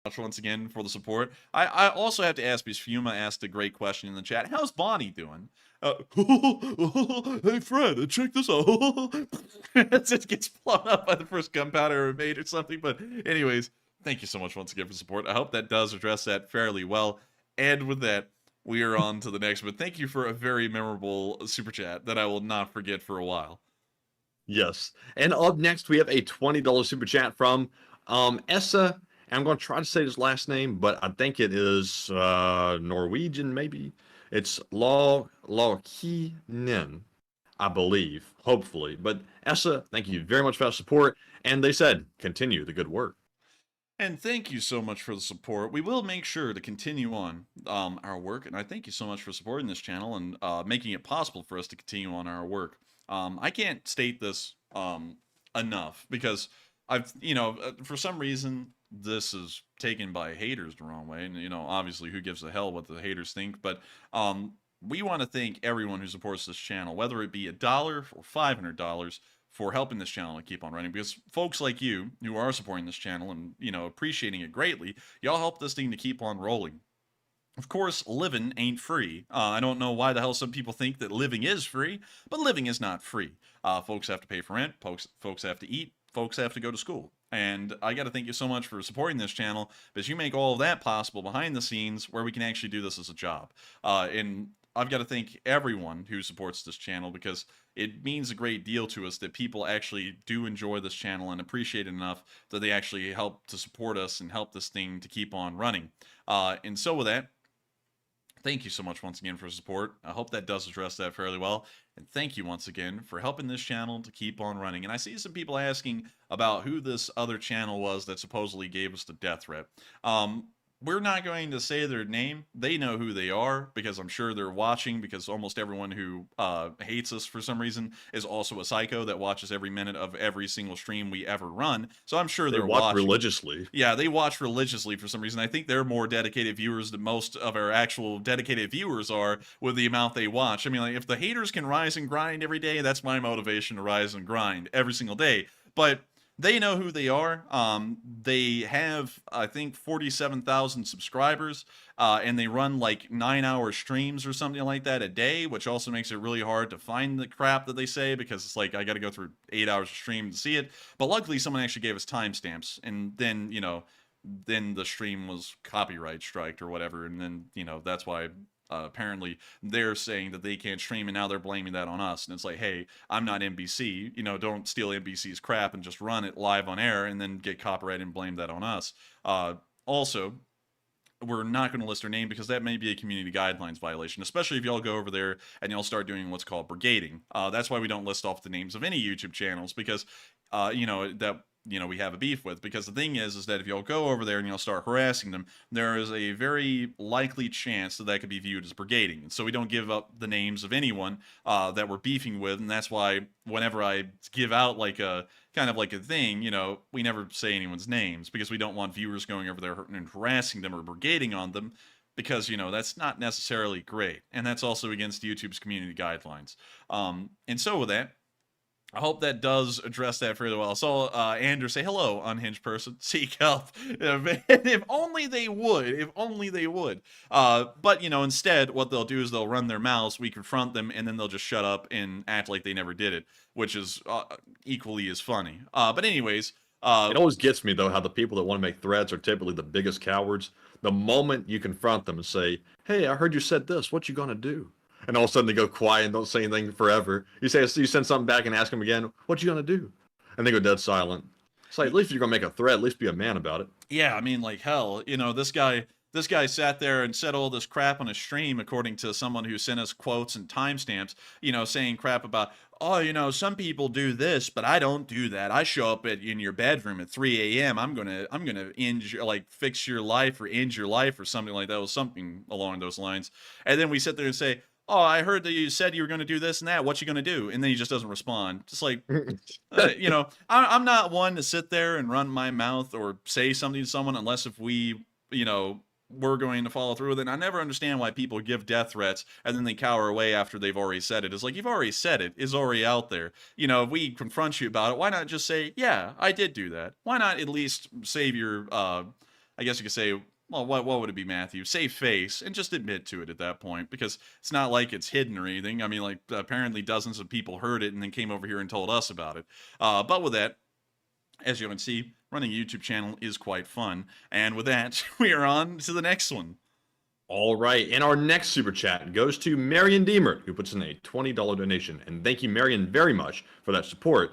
much once again for the support. I also have to ask because Fuma asked a great question in the chat. How's Bonnie doing? Hey Fred, check this out. It gets blown up by the first gunpowder ever made or something. But anyways, thank you so much once again for support. I hope that does address that fairly well. And with that, we are on to the next. But thank you for a very memorable super chat that I will not forget for a while. Yes. And up next, we have a $20 super chat from Essa. I'm going to try to say his last name, but I think it is Norwegian, maybe. It's Laukinen, I believe, hopefully. But Essa, thank you very much for that support. And they said, continue the good work. And thank you so much for the support. We will make sure to continue on our work, and I thank you so much for supporting this channel and making it possible for us to continue on our work. I can't state this enough because for some reason, this is taken by haters the wrong way, and obviously, who gives a hell what the haters think? But we want to thank everyone who supports this channel, whether it be $1 or $500 for helping this channel to keep on running, because folks like you who are supporting this channel and appreciating it greatly, y'all help this thing to keep on rolling. Of course, living ain't free. I don't know why the hell some people think that living is free, but living is not free. Folks have to pay for rent, folks have to eat, folks have to go to school. And I got to thank you so much for supporting this channel, because you make all of that possible behind the scenes where we can actually do this as a job. And I've got to thank everyone who supports this channel, because it means a great deal to us that people actually do enjoy this channel and appreciate it enough that they actually help to support us and help this thing to keep on running. And so with that, thank you so much once again for support. I hope that does address that fairly well. And thank you once again for helping this channel to keep on running. And I see some people asking about who this other channel was that supposedly gave us the death threat. We're not going to say their name. They know who they are, because I'm sure they're watching, because almost everyone who hates us for some reason is also a psycho that watches every minute of every single stream we ever run. So I'm sure they're watch watching religiously. Yeah, they watch religiously for some reason. I think they're more dedicated viewers than most of our actual dedicated viewers are with the amount they watch. I mean, like, if the haters can rise and grind every day, that's my motivation to rise and grind every single day. But they know who they are. They have, I think, 47,000 subscribers, and they run like 9-hour streams or something like that a day, which also makes it really hard to find the crap that they say, because it's like I got to go through 8 hours of stream to see it. But luckily, someone actually gave us timestamps, and then then the stream was copyright striked or whatever, and then that's why. Apparently they're saying that they can't stream, and now they're blaming that on us. And it's like, hey, I'm not NBC. Don't steal NBC's crap and just run it live on air and then get copyright and blame that on us. Also, we're not going to list their name because that may be a community guidelines violation, especially if y'all go over there and y'all start doing what's called brigading. That's why we don't list off the names of any YouTube channels, because we have a beef with. Because the thing is that if y'all go over there and y'all start harassing them, there is a very likely chance that that could be viewed as brigading. And so we don't give up the names of anyone that we're beefing with. And that's why whenever I give out like a kind of like a thing, we never say anyone's names, because we don't want viewers going over there and harassing them or brigading on them, because that's not necessarily great, and that's also against YouTube's community guidelines. And so with that, I hope that does address that fairly well. I saw Andrew say, hello, unhinged person, seek help. If only they would. If only they would. But, instead, what they'll do is they'll run their mouths, we confront them, and then they'll just shut up and act like they never did it, which is equally as funny. But anyways... it always gets me, though, how the people that want to make threats are typically the biggest cowards. The moment you confront them and say, hey, I heard you said this, what you gonna do? And all of a sudden they go quiet and don't say anything forever. You send something back and ask them again, what you gonna do? And they go dead silent. It's like, at least if you're gonna make a threat, at least be a man about it. Yeah, I mean, like, hell, this guy sat there and said all this crap on a stream, according to someone who sent us quotes and timestamps, saying crap about, oh, some people do this, but I don't do that. I show up in your bedroom at 3 a.m. I'm gonna fix your life or end your life or something like that. It was something along those lines. And then we sit there and say, oh, I heard that you said you were going to do this and that. What you going to do? And then he just doesn't respond. Just like, I'm not one to sit there and run my mouth or say something to someone unless if we, we're going to follow through with it. And I never understand why people give death threats and then they cower away after they've already said it. It's like, you've already said it. It's already out there. If we confront you about it, why not just say, yeah, I did do that? Why not at least save your I guess you could say, well, what would it be, Matthew? Save face and just admit to it at that point, because it's not like it's hidden or anything. I mean, like, apparently dozens of people heard it and then came over here and told us about it. But with that, as you can see, running a YouTube channel is quite fun. And with that, we are on to the next one. All right, and our next super chat goes to Marion Deemer, who puts in a $20 donation. And thank you, Marion, very much for that support.